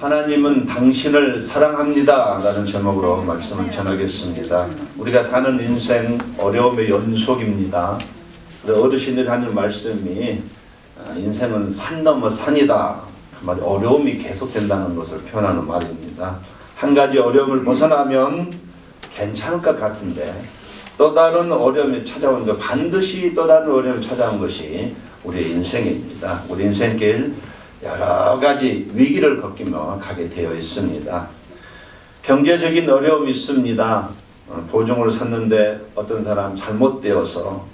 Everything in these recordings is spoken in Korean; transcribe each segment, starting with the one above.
하나님은 당신을 사랑합니다 라는 제목으로 말씀을 전하겠습니다. 우리가 사는 인생 어려움의 연속입니다. 어르신들이 하는 말씀이 인생은 산 넘어 산이다, 그 말이 어려움이 계속된다는 것을 표현하는 말입니다. 한 가지 어려움을 벗어나면 괜찮을 것 같은데 또 다른 어려움이 찾아온 것, 반드시 또 다른 어려움이 찾아온 것이 우리의 인생입니다. 우리 인생길 여러 가지 위기를 겪으며 가게 되어 있습니다. 경제적인 어려움이 있습니다. 보증을 섰는데 어떤 사람 잘못되어서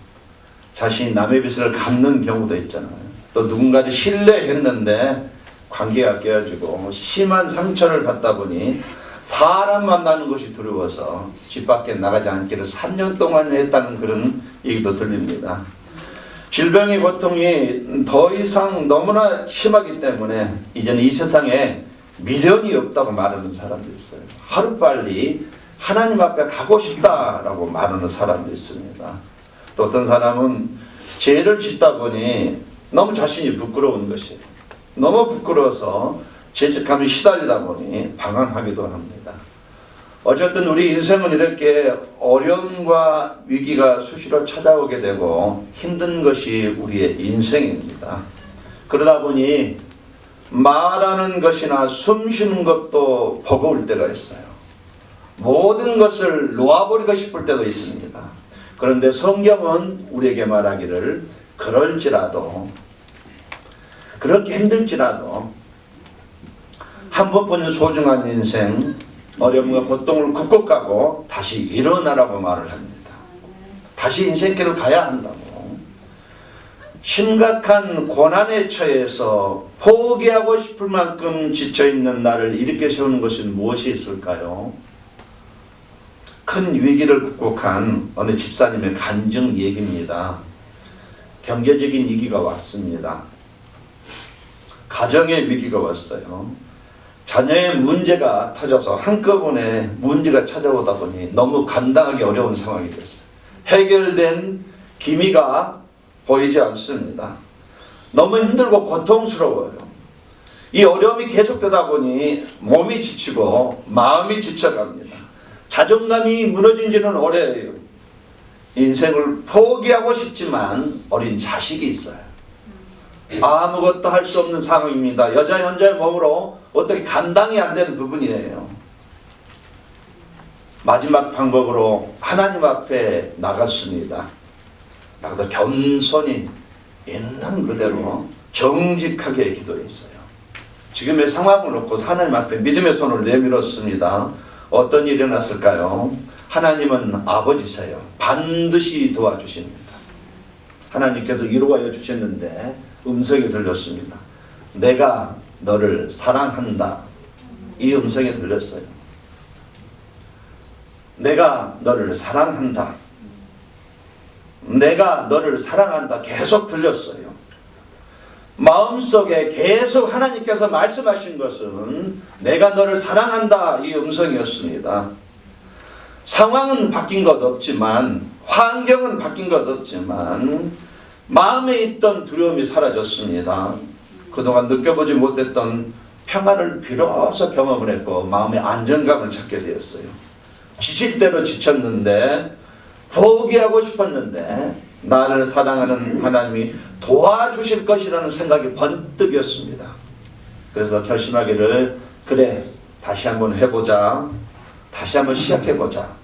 자신이 남의 빚을 갚는 경우도 있잖아요. 또 누군가를 신뢰했는데 관계가 깨어지고 심한 상처를 받다 보니 사람 만나는 것이 두려워서 집 밖에 나가지 않기를 3년 동안 했다는 그런 얘기도 들립니다. 질병의 고통이 더 이상 너무나 심하기 때문에 이제는 이 세상에 미련이 없다고 말하는 사람도 있어요. 하루빨리 하나님 앞에 가고 싶다라고 말하는 사람도 있습니다. 또 어떤 사람은 죄를 짓다 보니 너무 자신이 부끄러운 것이에요. 너무 부끄러워서 죄책감에 시달리다 보니 방황하기도 합니다. 어쨌든 우리 인생은 이렇게 어려움과 위기가 수시로 찾아오게 되고 힘든 것이 우리의 인생입니다. 그러다 보니 말하는 것이나 숨 쉬는 것도 버거울 때가 있어요. 모든 것을 놓아버리고 싶을 때도 있습니다. 그런데 성경은 우리에게 말하기를 그럴지라도, 그렇게 힘들지라도 한 번뿐인 소중한 인생, 어려움과 고통을 극복하고 다시 일어나라고 말을 합니다. 다시 인생길을 가야 한다고. 심각한 고난에 처해서 포기하고 싶을 만큼 지쳐있는 나를 일으켜 세우는 것은 무엇이 있을까요? 큰 위기를 극복한 어느 집사님의 간증 얘기입니다. 경제적인 위기가 왔습니다. 가정의 위기가 왔어요. 자녀의 문제가 터져서 한꺼번에 문제가 찾아오다 보니 너무 감당하기 어려운 상황이 됐어요. 해결된 기미가 보이지 않습니다. 너무 힘들고 고통스러워요. 이 어려움이 계속되다 보니 몸이 지치고 마음이 지쳐갑니다. 자존감이 무너진 지는 오래예요. 인생을 포기하고 싶지만 어린 자식이 있어요. 아무것도 할 수 없는 상황입니다. 여자 현자의 몸으로 어떻게 감당이 안 되는 부분이에요. 마지막 방법으로 하나님 앞에 나갔습니다. 나가서 겸손히 있는 그대로 정직하게 기도했어요. 지금의 상황을 놓고 하나님 앞에 믿음의 손을 내밀었습니다. 어떤 일이 났을까요? 하나님은 아버지세요. 반드시 도와주십니다. 하나님께서 이루어 주셨는데 음성이 들렸습니다. 내가 너를 사랑한다. 이 음성이 들렸어요. 내가 너를 사랑한다. 내가 너를 사랑한다. 계속 들렸어요. 마음속에 계속 하나님께서 말씀하신 것은 내가 너를 사랑한다. 이 음성이었습니다. 상황은 바뀐 것 없지만, 환경은 바뀐 것 없지만 마음에 있던 두려움이 사라졌습니다. 그동안 느껴보지 못했던 평안을 비로소 경험을 했고 마음의 안정감을 찾게 되었어요. 지칠 대로 지쳤는데, 포기하고 싶었는데 나를 사랑하는 하나님이 도와주실 것이라는 생각이 번뜩였습니다. 그래서 결심하기를, 그래, 다시 한번 해보자. 다시 한번 시작해보자.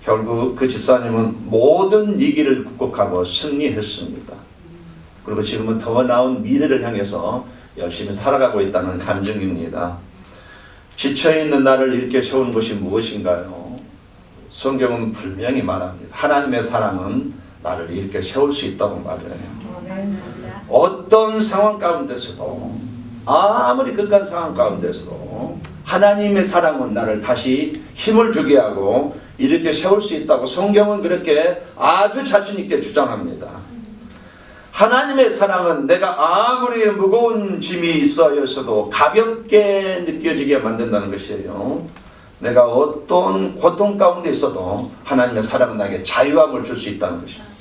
결국 그 집사님은 모든 위기를 극복하고 승리했습니다. 그리고 지금은 더 나은 미래를 향해서 열심히 살아가고 있다는 감정입니다. 지쳐있는 나를 일으켜 세우는 것이 무엇인가요? 성경은 분명히 말합니다. 하나님의 사랑은 나를 일으켜 세울 수 있다고 말해요. 어떤 상황 가운데서도, 아무리 극한 상황 가운데서도 하나님의 사랑은 나를 다시 힘을 주게 하고 이렇게 세울 수 있다고 성경은 그렇게 아주 자신 있게 주장합니다. 하나님의 사랑은 내가 아무리 무거운 짐이 있어서도 가볍게 느껴지게 만든다는 것이에요. 내가 어떤 고통 가운데 있어도 하나님의 사랑은 나에게 자유함을 줄 수 있다는 것입니다.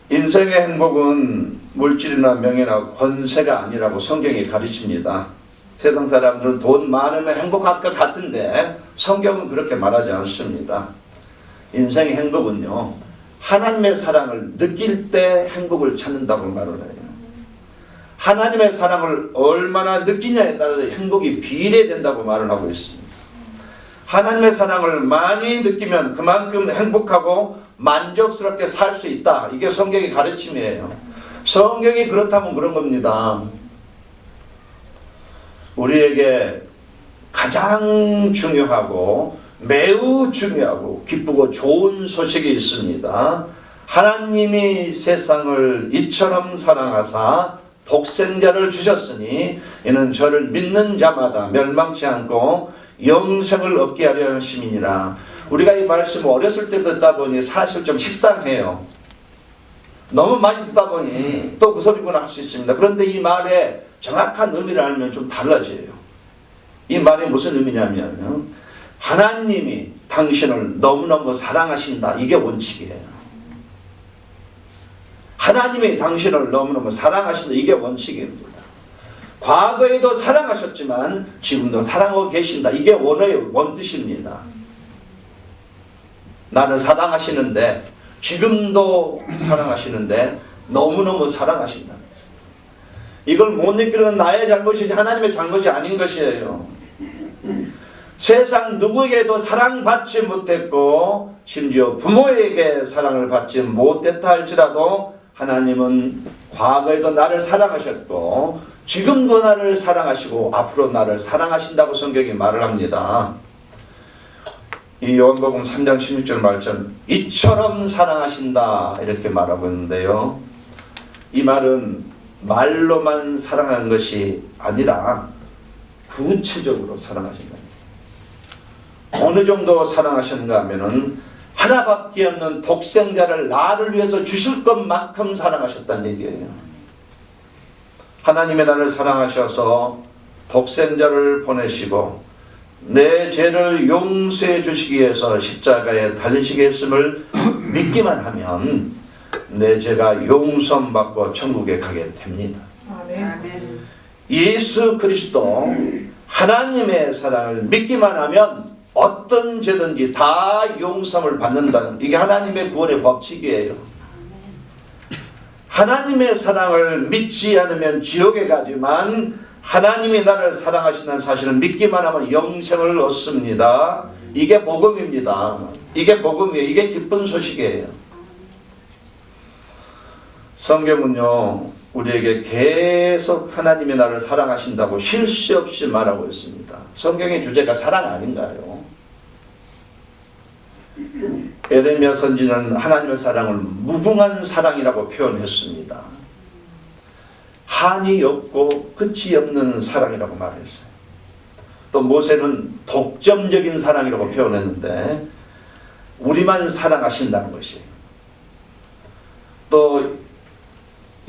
인생의 행복은 물질이나 명예나 권세가 아니라고 성경이 가르칩니다. 세상 사람들은 돈 많으면 행복할 것 같은데 성경은 그렇게 말하지 않습니다. 인생의 행복은요, 하나님의 사랑을 느낄 때 행복을 찾는다고 말을 해요. 하나님의 사랑을 얼마나 느끼냐에 따라서 행복이 비례된다고 말을 하고 있습니다. 하나님의 사랑을 많이 느끼면 그만큼 행복하고 만족스럽게 살 수 있다. 이게 성경의 가르침이에요. 성경이 그렇다면 그런 겁니다. 우리에게 가장 중요하고 매우 중요하고 기쁘고 좋은 소식이 있습니다. 하나님이 세상을 이처럼 사랑하사 독생자를 주셨으니 이는 저를 믿는 자마다 멸망치 않고 영생을 얻게 하려 하심이니라. 우리가 이 말씀을 어렸을 때 듣다 보니 사실 좀 식상해요. 너무 많이 듣다 보니 또 그 소리구나 할 수 있습니다. 그런데 이 말의 정확한 의미를 알면 좀 달라져요. 이 말이 무슨 의미냐면요, 하나님이 당신을 너무너무 사랑하신다. 이게 원칙이에요. 하나님이 당신을 너무너무 사랑하신다. 이게 원칙입니다. 과거에도 사랑하셨지만 지금도 사랑하고 계신다. 이게 원어의 원뜻입니다. 나를 사랑하시는데, 지금도 사랑하시는데 너무너무 사랑하신다. 이걸 못 느끼는 건 나의 잘못이지 하나님의 잘못이 아닌 것이에요. 세상 누구에게도 사랑받지 못했고 심지어 부모에게 사랑을 받지 못했다 할지라도 하나님은 과거에도 나를 사랑하셨고 지금도 나를 사랑하시고 앞으로 나를 사랑하신다고 성경이 말을 합니다. 이 요한복음 3장 16절 말씀, 이처럼 사랑하신다 이렇게 말하고 있는데요, 이 말은 말로만 사랑한 것이 아니라 구체적으로 사랑하신다. 어느 정도 사랑하셨는가 하면은 하나밖에 없는 독생자를 나를 위해서 주실 것만큼 사랑하셨다는 얘기예요. 하나님의 나를 사랑하셔서 독생자를 보내시고 내 죄를 용서해 주시기 위해서 십자가에 달리시게 했음을 믿기만 하면 내 죄가 용서받고 천국에 가게 됩니다. 아멘. 예수 그리스도 하나님의 사랑을 믿기만 하면 어떤 죄든지 다 용서를 받는다는, 이게 하나님의 구원의 법칙이에요. 하나님의 사랑을 믿지 않으면 지옥에 가지만 하나님이 나를 사랑하시는 사실을 믿기만 하면 영생을 얻습니다. 이게 복음입니다. 이게 복음이에요. 이게 기쁜 소식이에요. 성경은요, 우리에게 계속 하나님이 나를 사랑하신다고 쉴 새 없이 말하고 있습니다. 성경의 주제가 사랑 아닌가요? 에레미야 선지자는 하나님의 사랑을 무궁한 사랑이라고 표현했습니다. 한이 없고 끝이 없는 사랑이라고 말했어요. 또 모세는 독점적인 사랑이라고 표현했는데 우리만 사랑하신다는 것이에요. 또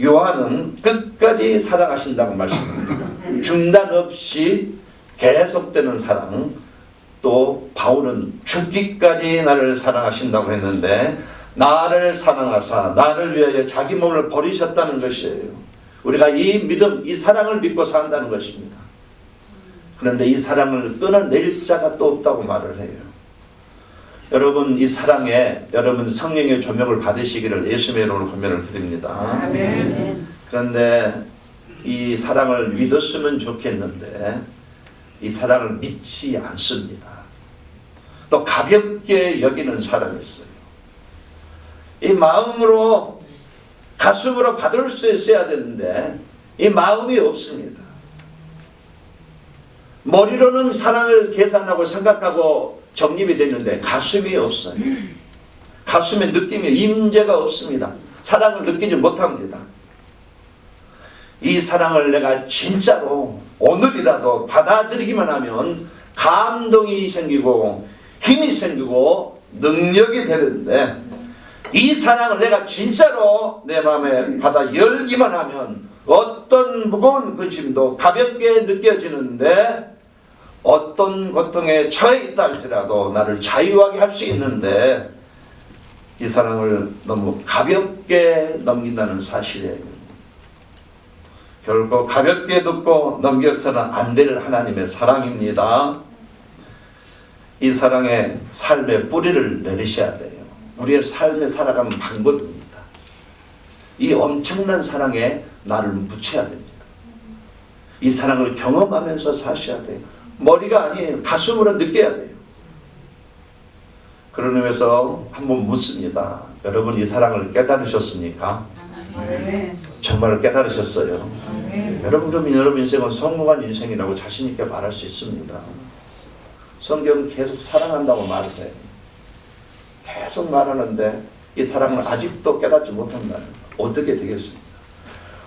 요한은 끝까지 사랑하신다고 말씀합니다. 중단 없이 계속되는 사랑. 또 바울은 죽기까지 나를 사랑하신다고 했는데 나를 사랑하사 나를 위하여 자기 몸을 버리셨다는 것이에요. 우리가 이 믿음, 이 사랑을 믿고 산다는 것입니다. 그런데 이 사랑을 끊어낼 자가 또 없다고 말을 해요. 여러분, 이 사랑에 여러분 성령의 조명을 받으시기를 예수님의 이름으로 권면을 드립니다. 아멘. 그런데 이 사랑을 믿었으면 좋겠는데 이 사랑을 믿지 않습니다. 또 가볍게 여기는 사람이 있어요. 이 마음으로 가슴으로 받을 수 있어야 되는데 이 마음이 없습니다. 머리로는 사랑을 계산하고 생각하고 정립이 되는데 가슴이 없어요. 가슴에 느낌이, 임재가 없습니다. 사랑을 느끼지 못합니다. 이 사랑을 내가 진짜로 오늘이라도 받아들이기만 하면 감동이 생기고 힘이 생기고 능력이 되는데 이 사랑을 내가 진짜로 내 마음에 받아 열기만 하면 어떤 무거운 근심도 가볍게 느껴지는데 어떤 고통에 처해 있다 할지라도 나를 자유하게 할 수 있는데 이 사랑을 너무 가볍게 넘긴다는 사실이에요. 결코 가볍게 듣고 넘겨서는 안 될 하나님의 사랑입니다. 이 사랑의 삶의 뿌리를 내리셔야 돼요. 우리의 삶에 살아가는 방법입니다. 이 엄청난 사랑에 나를 묻혀야 됩니다. 이 사랑을 경험하면서 사셔야 돼요. 머리가 아니에요. 가슴으로 느껴야 돼요. 그런 의미에서 한번 묻습니다. 여러분 이 사랑을 깨달으셨습니까? 정말 깨달으셨어요? 여러분 그러면 여러분 인생은 성공한 인생이라고 자신 있게 말할 수 있습니다. 성경은 계속 사랑한다고 말을 해요. 계속 말하는데 이 사랑을 아직도 깨닫지 못한다면 어떻게 되겠습니까?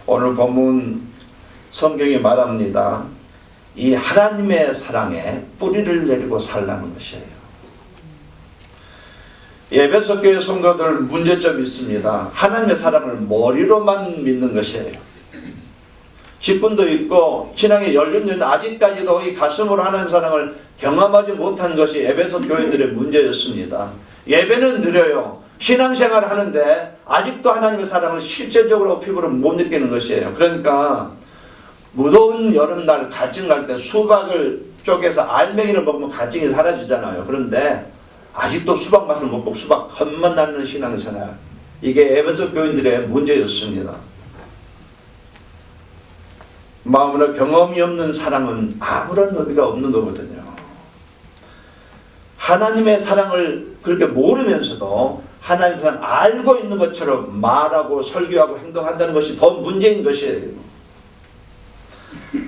오늘 본문 성경이 말합니다. 이 하나님의 사랑에 뿌리를 내리고 살라는 것이에요. 에베소 교회 성도들 문제점이 있습니다. 하나님의 사랑을 머리로만 믿는 것이에요. 직분도 있고 신앙의 연륜도 아직까지도 이 가슴으로 하나님의 사랑을 경험하지 못한 것이 에베소 교회들의 문제였습니다. 예배는 드려요. 신앙생활을 하는데 아직도 하나님의 사랑을 실제적으로 피부로 못 느끼는 것이에요. 그러니까 무더운 여름날 갈증 날 때 수박을 쪼개서 알맹이를 먹으면 갈증이 사라지잖아요. 그런데 아직도 수박 맛을 못 보고 수박 겉만 나는 신앙생활, 이게 에베소 교인들의 문제였습니다. 마음으로 경험이 없는 사랑은 아무런 의미가 없는 거거든요. 하나님의 사랑을 그렇게 모르면서도 하나님의 사랑을 알고 있는 것처럼 말하고 설교하고 행동한다는 것이 더 문제인 것이에요.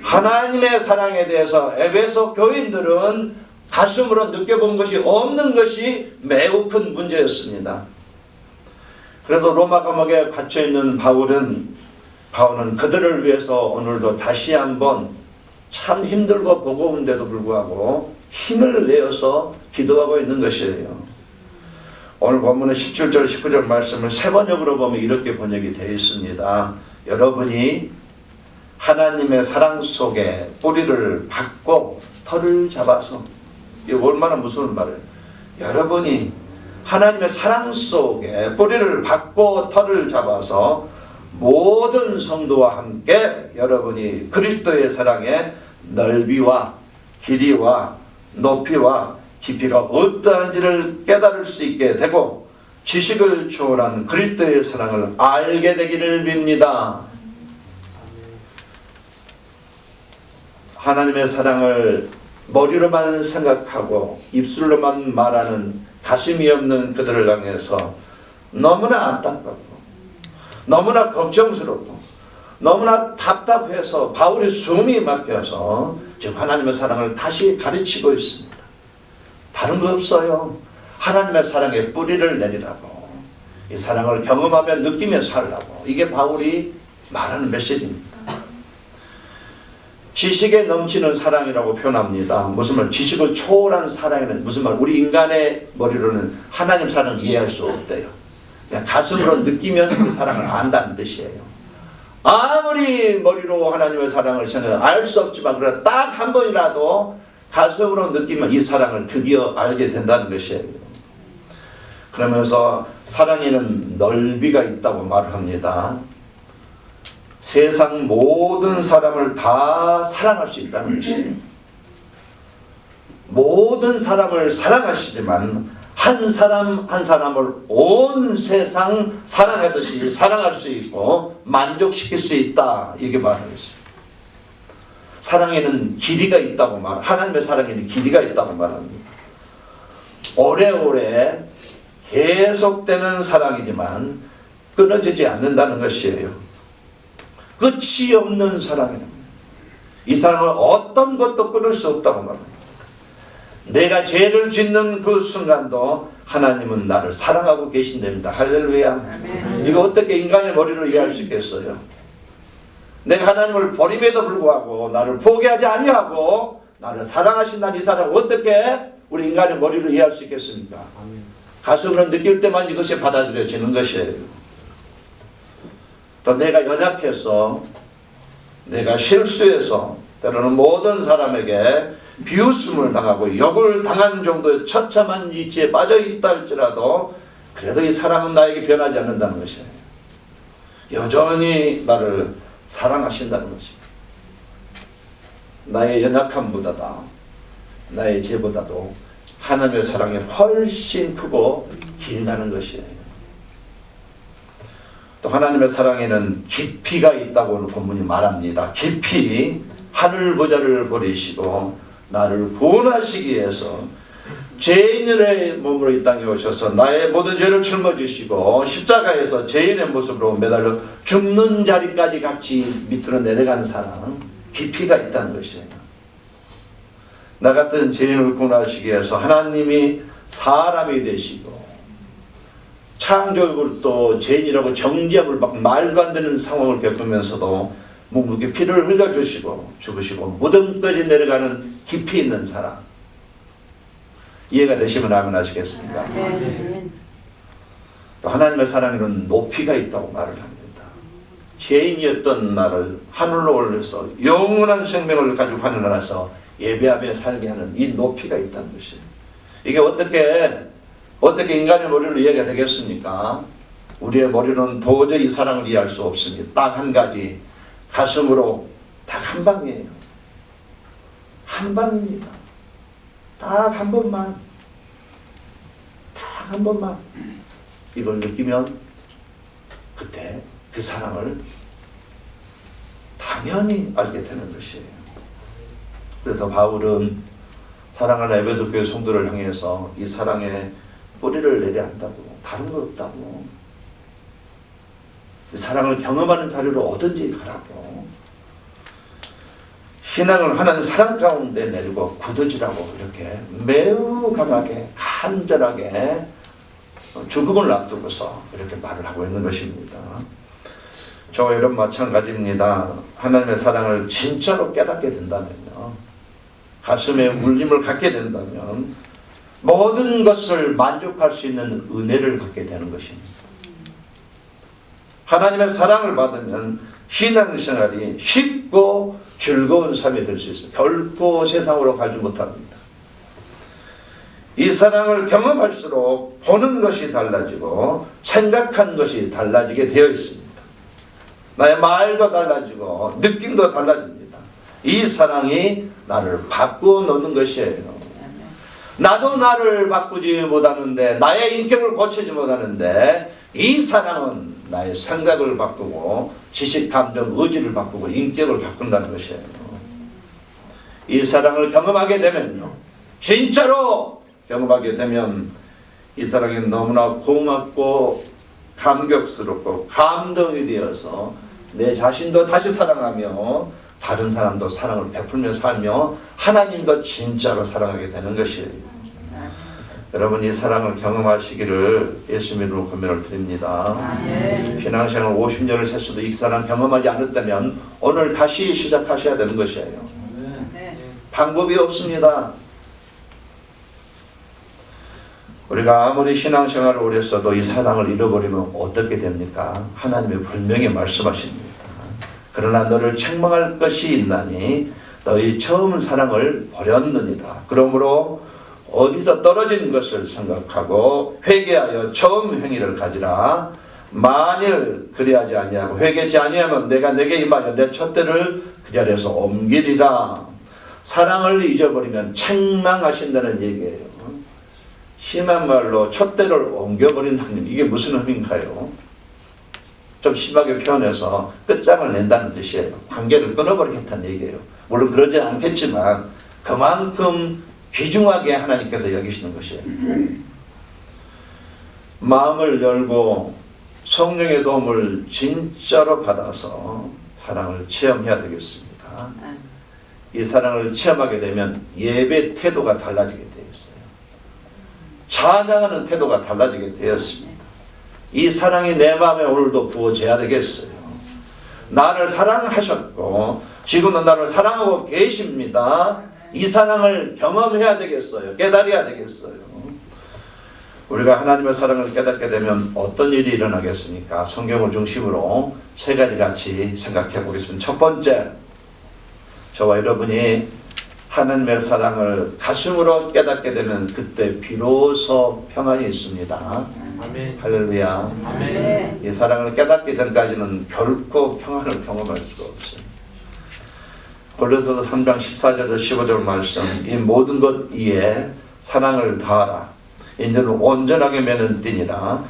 하나님의 사랑에 대해서 에베소 교인들은 가슴으로 느껴본 것이 없는 것이 매우 큰 문제였습니다. 그래서 로마 감옥에 갇혀있는 바울은 그들을 위해서 오늘도 다시 한번 참 힘들고 버거운데도 불구하고 힘을 내어서 기도하고 있는 것이에요. 오늘 본문의 17절 19절 말씀을 세 번역으로 보면 이렇게 번역이 되어 있습니다. 여러분이 하나님의 사랑 속에 뿌리를 박고 털을 잡아서, 이게 얼마나 무서운 말이에요. 여러분이 하나님의 사랑 속에 뿌리를 박고 털을 잡아서 모든 성도와 함께 여러분이 그리스도의 사랑의 넓이와 길이와 높이와 깊이가 어떠한지를 깨달을 수 있게 되고 지식을 초월한 그리스도의 사랑을 알게 되기를 빕니다. 하나님의 사랑을 머리로만 생각하고 입술로만 말하는 가슴이 없는 그들을 향해서 너무나 안타깝고 너무나 걱정스럽고 너무나 답답해서 바울이 숨이 막혀서 지금 하나님의 사랑을 다시 가르치고 있습니다. 다른 거 없어요. 하나님의 사랑에 뿌리를 내리라고, 이 사랑을 경험하며 느끼며 살라고, 이게 바울이 말하는 메시지입니다. 지식에 넘치는 사랑이라고 표현합니다. 무슨 말? 지식을 초월한 사랑에는 무슨 말? 우리 인간의 머리로는 하나님 사랑을 이해할 수 없대요. 그냥 가슴으로 느끼면 그 사랑을 안다는 뜻이에요. 아무리 머리로 하나님의 사랑을 알 수 없지만 그러나 딱 한 번이라도 가슴으로 느끼면 이 사랑을 드디어 알게 된다는 것이에요. 그러면서 사랑에는 넓이가 있다고 말합니다. 세상 모든 사람을 다 사랑할 수 있다는 것이에요. 모든 사람을 사랑하시지만 한 사람 한 사람을 온 세상 사랑하듯이 사랑할 수 있고 만족시킬 수 있다, 이게 말하고 있어요. 사랑에는 길이가 있다고 하나님의 사랑에는 길이가 있다고 말합니다. 오래오래 계속되는 사랑이지만 끊어지지 않는다는 것이에요. 끝이 없는 사랑입니다. 이 사랑을 어떤 것도 끊을 수 없다고 말합니다. 내가 죄를 짓는 그 순간도 하나님은 나를 사랑하고 계신답니다. 할렐루야. 아멘. 이거 어떻게 인간의 머리로 이해할 수 있겠어요? 내가 하나님을 버림에도 불구하고 나를 포기하지 아니하고 나를 사랑하신다는 이 사랑을 어떻게 우리 인간의 머리로 이해할 수 있겠습니까? 가슴으로 느낄 때만 이것이 받아들여지는 것이에요. 또 내가 연약해서, 내가 실수해서 때로는 모든 사람에게 비웃음을 당하고 욕을 당한 정도의 처참한 이치에 빠져 있다 할지라도 그래도 이 사랑은 나에게 변하지 않는다는 것이에요. 여전히 나를 사랑하신다는 것입니다. 나의 연약함보다다, 나의 죄보다도 하나님의 사랑이 훨씬 크고 길다는 것이에요. 또 하나님의 사랑에는 깊이가 있다고 본문이 말합니다. 깊이 하늘 보좌를 버리시고 나를 구원하시기 위해서 죄인의 몸으로 이 땅에 오셔서 나의 모든 죄를 짊어지시고 십자가에서 죄인의 모습으로 매달려 죽는 자리까지 같이 밑으로 내려간 사랑, 깊이가 있다는 것이에요. 나 같은 죄인을 구원하시기 위해서 하나님이 사람이 되시고 창조적으로 또 죄인이라고 정죄함을 받고 말도 안 되는 상황을 겪으면서도 묵묵히 피를 흘려주시고 죽으시고 무덤까지 내려가는 깊이 있는 사랑, 이해가 되시면 아멘 하시겠습니까? 아멘. 또 하나님의 사랑에는 높이가 있다고 말을 합니다. 죄인이었던 나를 하늘로 올려서 영원한 생명을 가지고 하늘 나라에서 예배하며 살게 하는 이 높이가 있다는 것이에요. 이게 어떻게 인간의 머리로 이해가 되겠습니까? 우리의 머리는 도저히 이 사랑을 이해할 수 없습니다. 딱 한 가지, 가슴으로 딱 한 방이에요. 한 방입니다. 딱 한 번만, 딱 한 번만 이걸 느끼면 그때 그 사랑을 당연히 알게 되는 것이에요. 그래서 바울은 사랑하는 에베소 교회 성도를 향해서 이 사랑에 뿌리를 내려야 한다고, 다른 거 없다고, 이 사랑을 경험하는 자리로 어딘지 가라고, 신앙을 하나님 사랑 가운데 내리고 굳어지라고 이렇게 매우 강하게 간절하게 죽음을 앞두고서 이렇게 말을 하고 있는 것입니다. 저와 여러분 마찬가지입니다. 하나님의 사랑을 진짜로 깨닫게 된다면요, 가슴에 울림을 갖게 된다면 모든 것을 만족할 수 있는 은혜를 갖게 되는 것입니다. 하나님의 사랑을 받으면 신앙생활이 쉽고 즐거운 삶이 될 수 있습니다. 결코 세상으로 가지 못합니다. 이 사랑을 경험할수록 보는 것이 달라지고 생각한 것이 달라지게 되어 있습니다. 나의 말도 달라지고 느낌도 달라집니다. 이 사랑이 나를 바꾸어 놓는 것이에요. 나도 나를 바꾸지 못하는데, 나의 인격을 고치지 못하는데, 이 사랑은 나의 생각을 바꾸고 지식, 감정, 의지를 바꾸고 인격을 바꾼다는 것이에요. 이 사랑을 경험하게 되면요, 진짜로 경험하게 되면 이 사랑이 너무나 고맙고 감격스럽고 감동이 되어서 내 자신도 다시 사랑하며 다른 사람도 사랑을 베풀며 살며 하나님도 진짜로 사랑하게 되는 것이에요. 여러분, 이 사랑을 경험하시기를 예수 이름으로 권면을 드립니다. 신앙생활 50년을 했어도 이 사랑 경험하지 않았다면 오늘 다시 시작하셔야 되는 것이에요. 방법이 없습니다. 우리가 아무리 신앙생활을 오래 했어도 이 사랑을 잃어버리면 어떻게 됩니까? 하나님이 분명히 말씀하십니다. 그러나 너를 책망할 것이 있나니 너희 처음 사랑을 버렸느니라. 그러므로 어디서 떨어진 것을 생각하고 회개하여 처음 행위를 가지라. 만일 그리하지 아니하고 회개하지 아니하면 내가 내게 임하여 내 촛대를 그 자리에서 옮기리라. 사랑을 잊어버리면 책망하신다는 얘기예요. 심한 말로 촛대를 옮겨버린 하나님, 이게 무슨 의미인가요? 좀 심하게 표현해서 끝장을 낸다는 뜻이에요. 관계를 끊어버리겠다는 얘기예요. 물론 그러지 않겠지만 그만큼 귀중하게 하나님께서 여기시는 것이에요. 마음을 열고 성령의 도움을 진짜로 받아서 사랑을 체험해야 되겠습니다. 이 사랑을 체험하게 되면 예배 태도가 달라지게 되어 있어요. 찬양하는 태도가 달라지게 되었습니다. 이 사랑이 내 마음에 오늘도 부어져야 되겠어요. 나를 사랑하셨고 지금도 나를 사랑하고 계십니다. 이 사랑을 경험해야 되겠어요. 깨달아야 되겠어요. 우리가 하나님의 사랑을 깨닫게 되면 어떤 일이 일어나겠습니까? 성경을 중심으로 세 가지 같이 생각해 보겠습니다. 첫 번째, 저와 여러분이 하나님의 사랑을 가슴으로 깨닫게 되면 그때 비로소 평안이 있습니다. 아멘. 할렐루야. 아멘. 이 사랑을 깨닫기 전까지는 결코 평안을 경험할 수가 없어요. 고린도서 3장 14절 15절 말씀, 이 모든 것 위에 사랑을 다하라. 이제는 온전하게 매는 띠니라.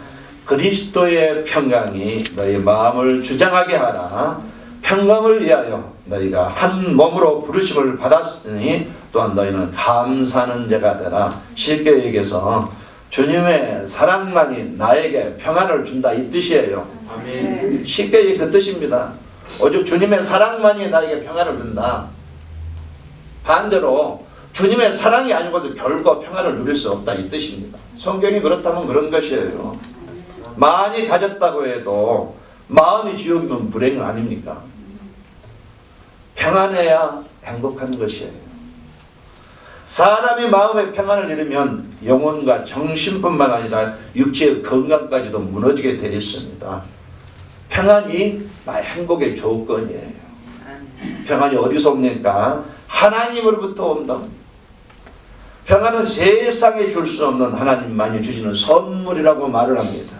그리스도의 평강이 너희 마음을 주장하게 하라. 평강을 위하여 너희가 한 몸으로 부르심을 받았으니 또한 너희는 감사하는 자가 되라. 쉽게 얘기해서 주님의 사랑만이 나에게 평안을 준다, 이 뜻이에요. 아멘. 쉽게 그 뜻입니다. 오직 주님의 사랑만이 나에게 평안을 준다. 반대로 주님의 사랑이 아니고도 결코 평안을 누릴 수 없다, 이 뜻입니다. 성경이 그렇다면 그런 것이에요. 많이 가졌다고 해도 마음이 지옥이면 불행 아닙니까? 평안해야 행복한 것이에요. 사람이 마음의 평안을 잃으면 영혼과 정신뿐만 아니라 육체의 건강까지도 무너지게 되어 있습니다. 평안이 나의 행복의 조건이에요. 평안이 어디서 옵니까? 하나님으로부터 온다. 평안은 세상에 줄 수 없는 하나님만이 주시는 선물이라고 말을 합니다.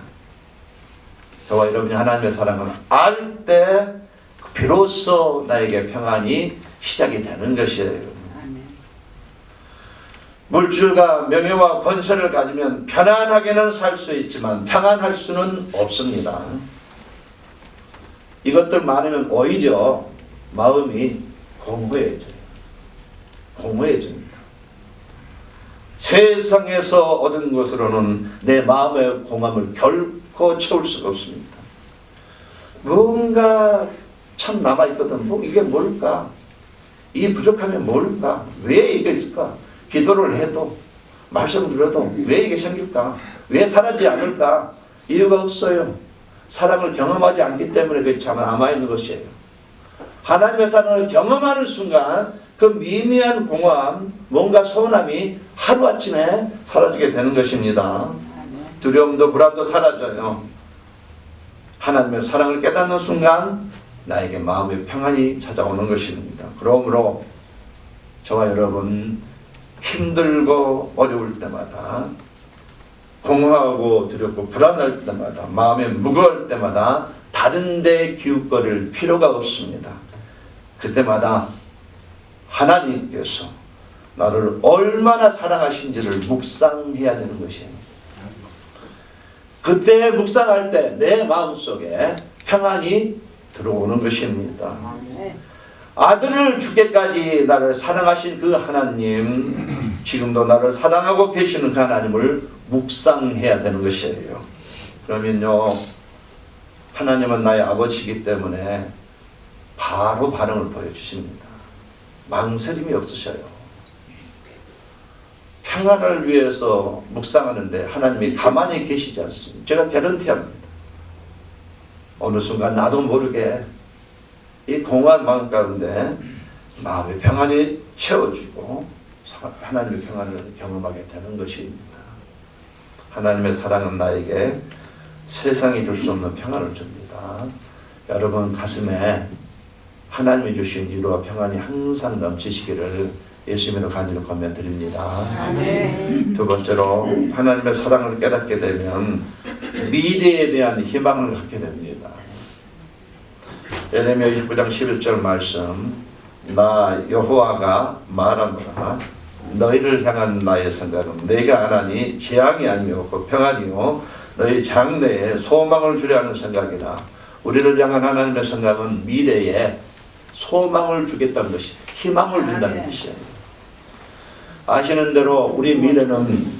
저와 여러분이 하나님의 사랑을 알 때 비로소 나에게 평안이 시작이 되는 것이에요. 물질과 명예와 권세를 가지면 편안하게는 살 수 있지만 평안할 수는 없습니다. 이것들 많으면 오히려 마음이 공허해져요. 공허해집니다. 세상에서 얻은 것으로는 내 마음의 공허함을 결코 채울 수가 없습니다. 뭔가 참 남아있거든. 이게 뭘까? 이 부족함이 뭘까? 왜 이게 있을까? 기도를 해도 말씀을 들어도 왜 이게 생길까? 왜 사라지지 않을까? 이유가 없어요. 사랑을 경험하지 않기 때문에 그게 참 남아있는 것이에요. 하나님의 사랑을 경험하는 순간 그 미미한 공허함, 뭔가 서운함이 하루아침에 사라지게 되는 것입니다. 두려움도 불안도 사라져요. 하나님의 사랑을 깨닫는 순간 나에게 마음의 평안이 찾아오는 것입니다. 그러므로 저와 여러분 힘들고 어려울 때마다, 공허하고 두렵고 불안할 때마다, 마음에 무거울 때마다 다른 데 기웃거릴 필요가 없습니다. 그때마다 하나님께서 나를 얼마나 사랑하신지를 묵상해야 되는 것이에요. 그때 묵상할 때 내 마음속에 평안이 들어오는 것입니다. 아들을 주께까지 나를 사랑하신 그 하나님, 지금도 나를 사랑하고 계시는 그 하나님을 묵상해야 되는 것이에요. 그러면요, 하나님은 나의 아버지이기 때문에 바로 반응을 보여주십니다. 망설임이 없으셔요. 평안을 위해서 묵상하는데 하나님이 가만히 계시지 않습니다. 제가 개런티합니다. 어느 순간 나도 모르게 이 공허한 마음 가운데 마음의 평안이 채워지고 하나님의 평안을 경험하게 되는 것입니다. 하나님의 사랑은 나에게 세상이 줄 수 없는 평안을 줍니다. 여러분 가슴에 하나님이 주신 위로와 평안이 항상 넘치시기를 예수님으로 간절히 권면드립니다. 아멘. 두 번째로 하나님의 사랑을 깨닫게 되면 미래에 대한 희망을 갖게 됩니다. 예레미야 29장 11절 말씀, 나 여호와가 말하노라 너희를 향한 나의 생각은 내가 하나니 재앙이 아니었고 평안이요 너희 장래에 소망을 주려 하는 생각이라. 우리를 향한 하나님의 생각은 미래에 소망을 주겠다는 것이, 희망을 준다는 뜻이에요. 아시는 대로 우리 미래는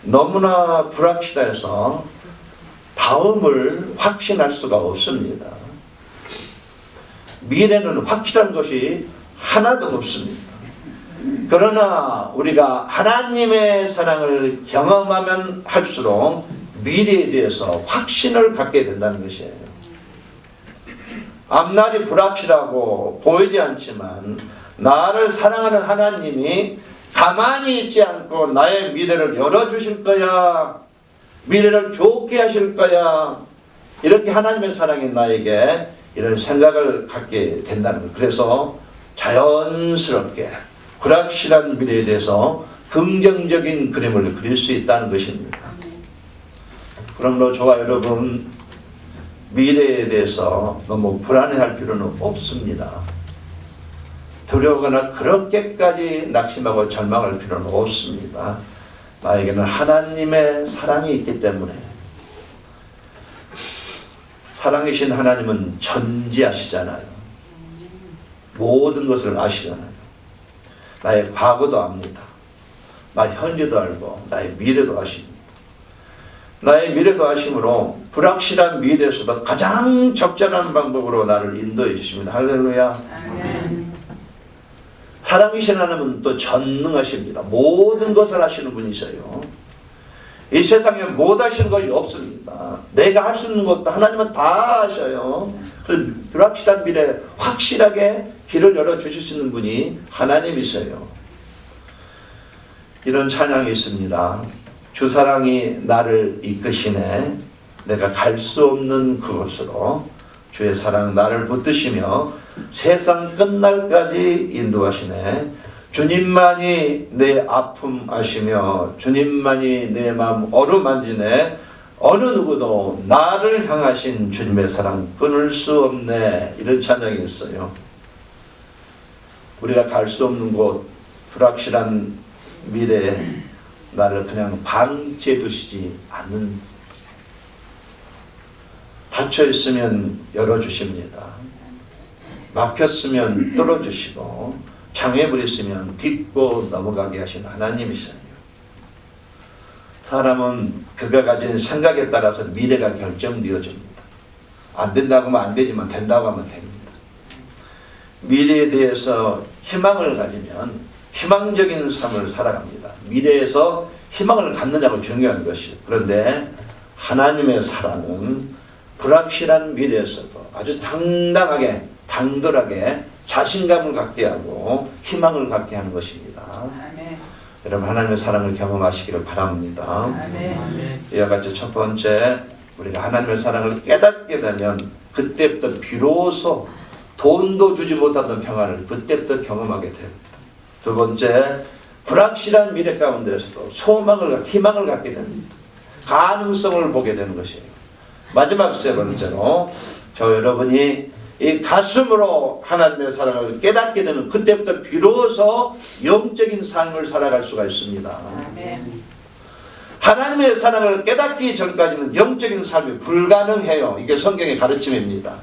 너무나 불확실해서 다음을 확신할 수가 없습니다. 미래는 확실한 것이 하나도 없습니다. 그러나 우리가 하나님의 사랑을 경험하면 할수록 미래에 대해서 확신을 갖게 된다는 것이에요. 앞날이 불확실하고 보이지 않지만 나를 사랑하는 하나님이 가만히 있지 않고 나의 미래를 열어주실 거야, 미래를 좋게 하실 거야, 이렇게 하나님의 사랑이 나에게 이런 생각을 갖게 된다는 거예요. 그래서 자연스럽게 불확실한 미래에 대해서 긍정적인 그림을 그릴 수 있다는 것입니다. 그러므로 저와 여러분 미래에 대해서 너무 불안해할 필요는 없습니다. 두려워하거나 그렇게까지 낙심하고 절망할 필요는 없습니다. 나에게는 하나님의 사랑이 있기 때문에. 사랑이신 하나님은 전지하시잖아요. 모든 것을 아시잖아요. 나의 과거도 압니다. 나의 현재도 알고 나의 미래도 아십니다. 나의 미래도 아심으로 불확실한 미래에서도 가장 적절한 방법으로 나를 인도해 주십니다. 할렐루야. 아멘. 사랑이신 하나님은 또 전능하십니다. 모든 것을 하시는 분이세요. 이 세상에 못 하시는 것이 없습니다. 내가 할 수 있는 것도 하나님은 다 하셔요. 그 불확실한 미래에 확실하게 길을 열어주실 수 있는 분이 하나님이세요. 이런 찬양이 있습니다. 주 사랑이 나를 이끄시네. 내가 갈 수 없는 그곳으로 주의 사랑 나를 붙드시며 세상 끝날까지 인도하시네. 주님만이 내 아픔 아시며 주님만이 내 마음 어루만지네. 어느 누구도 나를 향하신 주님의 사랑 끊을 수 없네. 이런 찬양이 있어요. 우리가 갈 수 없는 곳, 불확실한 미래에 나를 그냥 방치해 두시지 않는, 닫혀 있으면 열어주십니다. 막혔으면 뚫어주시고 장애물이 있으면 딛고 넘어가게 하신 하나님이세요. 사람은 그가 가진 생각에 따라서 미래가 결정되어집니다. 안 된다고 하면 안 되지만 된다고 하면 됩니다. 미래에 대해서 희망을 가지면 희망적인 삶을 살아갑니다. 미래에서 희망을 갖느냐가 중요한 것이요. 그런데 하나님의 사랑은 불확실한 미래에서도 아주 당당하게 당돌하게 자신감을 갖게 하고 희망을 갖게 하는 것입니다. 아멘. 여러분 하나님의 사랑을 경험하시기를 바랍니다. 아멘. 이와 같이 첫 번째, 우리가 하나님의 사랑을 깨닫게 되면 그때부터 비로소 돈도 주지 못하던 평안을 그때부터 경험하게 됩니다. 두 번째, 불확실한 미래 가운데서도 소망을, 희망을 갖게 됩니다. 가능성을 보게 되는 것이에요. 마지막 세 번째로, 저 여러분이 이 가슴으로 하나님의 사랑을 깨닫게 되는 그때부터 비로소 영적인 삶을 살아갈 수가 있습니다. 아멘. 하나님의 사랑을 깨닫기 전까지는 영적인 삶이 불가능해요. 이게 성경의 가르침입니다.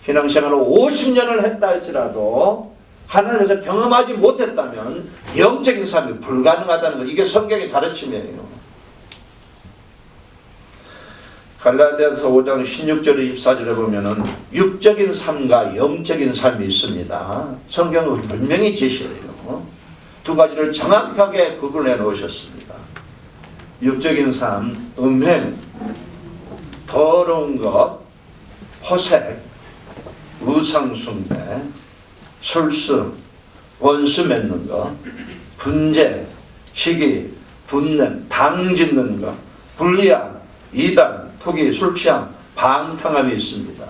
신앙생활을 50년을 했다 할지라도 하나님에서 경험하지 못했다면 영적인 삶이 불가능하다는 것, 이게 성경의 가르침이에요. 갈라디아서 5장 16절에 24절에 보면은 육적인 삶과 영적인 삶이 있습니다. 성경은 분명히 제시해요. 두 가지를 정확하게 구분해 놓으셨습니다. 육적인 삶, 음행, 더러운 것, 호색, 우상숭배, 술수, 원수 맺는 것, 분재, 시기, 분냄, 당짓는 것, 불리함, 이단, 투기, 술취함, 방탕함이 있습니다.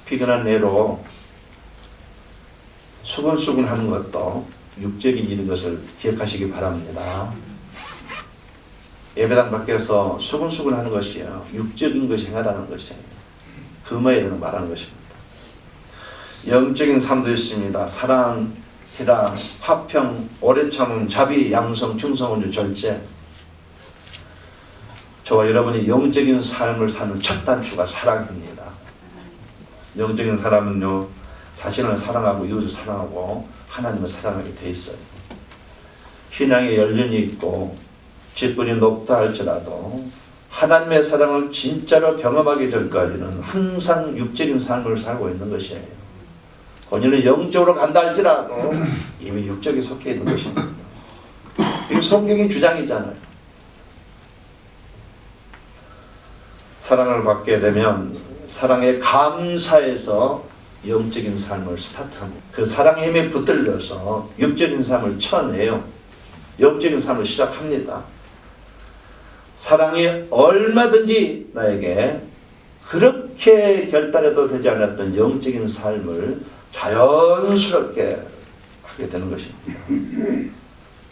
피곤한 뇌로 수근수근 하는 것도 육적인 일인 것을 기억하시기 바랍니다. 예배당 밖에서 수근수근 하는 것이요, 육적인 것이 행하다는 것이에요. 금어에는 말하는 것입니다. 영적인 삶도 있습니다. 사랑, 희락, 화평, 오래 참음, 자비, 양성, 충성, 온유, 절제. 저와 여러분이 영적인 삶을 사는 첫 단추가 사랑입니다. 영적인 사람은요, 자신을 사랑하고 이웃을 사랑하고 하나님을 사랑하게 돼 있어요. 신앙에 연륜이 있고 직분이 높다 할지라도 하나님의 사랑을 진짜로 경험하기 전까지는 항상 육적인 삶을 살고 있는 것이에요. 본인은 영적으로 간다 할지라도 이미 육적에 속해 있는 것입니다. 이게 성경의 주장이잖아요. 사랑을 받게 되면 사랑에 감사해서 영적인 삶을 스타트합니다. 그 사랑의 힘에 붙들려서 육적인 삶을 쳐내요. 영적인 삶을 시작합니다. 사랑이 얼마든지 나에게 그렇게 결단해도 되지 않았던 영적인 삶을 자연스럽게 하게 되는 것입니다.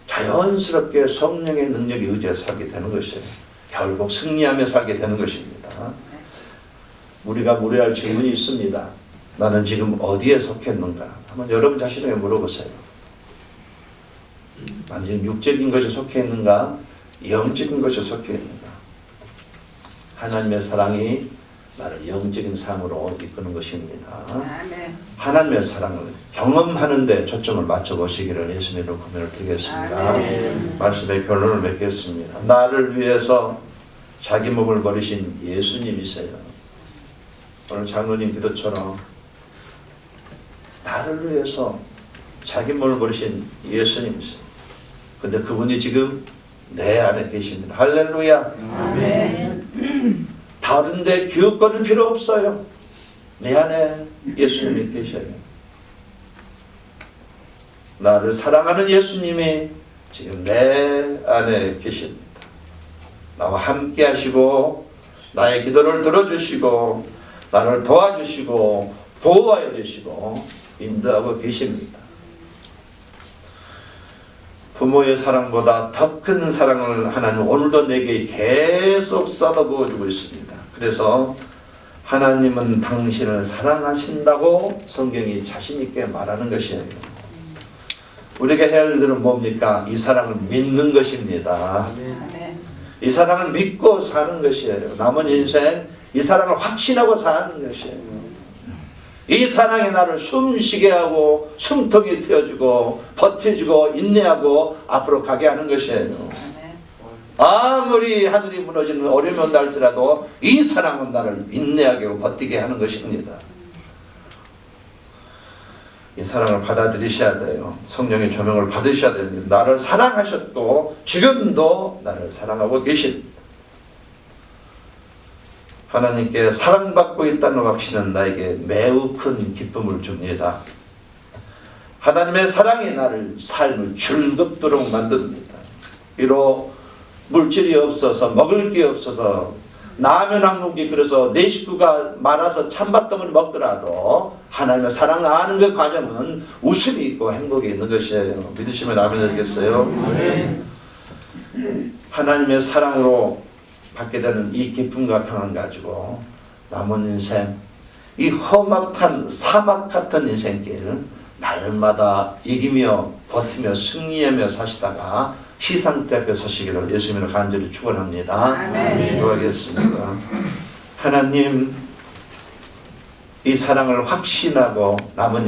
자연스럽게 성령의 능력에 의지해서 살게 되는 것이에요. 결국 승리하며 살게 되는 것입니다. 우리가 물어야 할 질문이 있습니다. 나는 지금 어디에 속했는가? 한번 여러분 자신에게 물어보세요. 나는 지금 육적인 것에 속해 있는가? 영적인 것에 속해 있는가? 하나님의 사랑이 나를 영적인 삶으로 이끄는 것입니다. 아멘. 하나님의 사랑을 경험하는 데 초점을 맞춰보시기를 예수님으로 권면을 드리겠습니다. 아멘. 말씀의 결론을 맺겠습니다. 나를 위해서 자기 몸을 버리신 예수님이세요. 오늘 장로님 기도처럼 나를 위해서 자기 몸을 버리신 예수님이세요. 근데 그분이 지금 내 안에 계십니다. 할렐루야. 아멘. 다른데 기웃거릴 필요 없어요. 내 안에 예수님이 계셔요. 나를 사랑하는 예수님이 지금 내 안에 계십니다. 나와 함께 하시고 나의 기도를 들어주시고 나를 도와주시고 보호하여 주시고 인도하고 계십니다. 부모의 사랑보다 더 큰 사랑을 하나님 오늘도 내게 계속 쏟아부어주고 있습니다. 그래서 하나님은 당신을 사랑하신다고 성경이 자신 있게 말하는 것이에요. 우리가 해야 할 일은 뭡니까? 이 사랑을 믿는 것입니다. 아멘. 이 사랑을 믿고 사는 것이에요. 남은 인생 이 사랑을 확신하고 사는 것이에요. 이 사랑이 나를 숨쉬게 하고 숨통이 트여주고 버텨주고 인내하고 앞으로 가게 하는 것이에요. 아멘. 아무리 하늘이 무너지는 어려움이 온다 할지라도 이 사랑은 나를 인내하게 하고 버티게 하는 것입니다. 이 사랑을 받아들이셔야 돼요. 성령의 조명을 받으셔야 됩니다. 나를 사랑하셨고 지금도 나를 사랑하고 계십니다. 하나님께 사랑받고 있다는 확신은 나에게 매우 큰 기쁨을 줍니다. 하나님의 사랑이 나를 삶을 즐겁도록 만듭니다. 비록 물질이 없어서 먹을 게 없어서 라면 한 공기 끓여서 내 식구가 말아서 찬밥덩어리 먹더라도 하나님의 사랑을 아는 그 과정은 웃음이 있고 행복이 있는 것이에요. 믿으시면 아멘 하겠어요? 하나님의 사랑으로 받게 되는 이 기쁨과 평안 가지고 남은 인생 이 험악한 사막 같은 인생길 날마다 이기며 버티며 승리하며 사시다가 시상대 앞에 서시기를 예수님으로 간절히 축원합니다. 아멘. 기도하겠습니다. 하나님 이 사랑을 확신하고 남은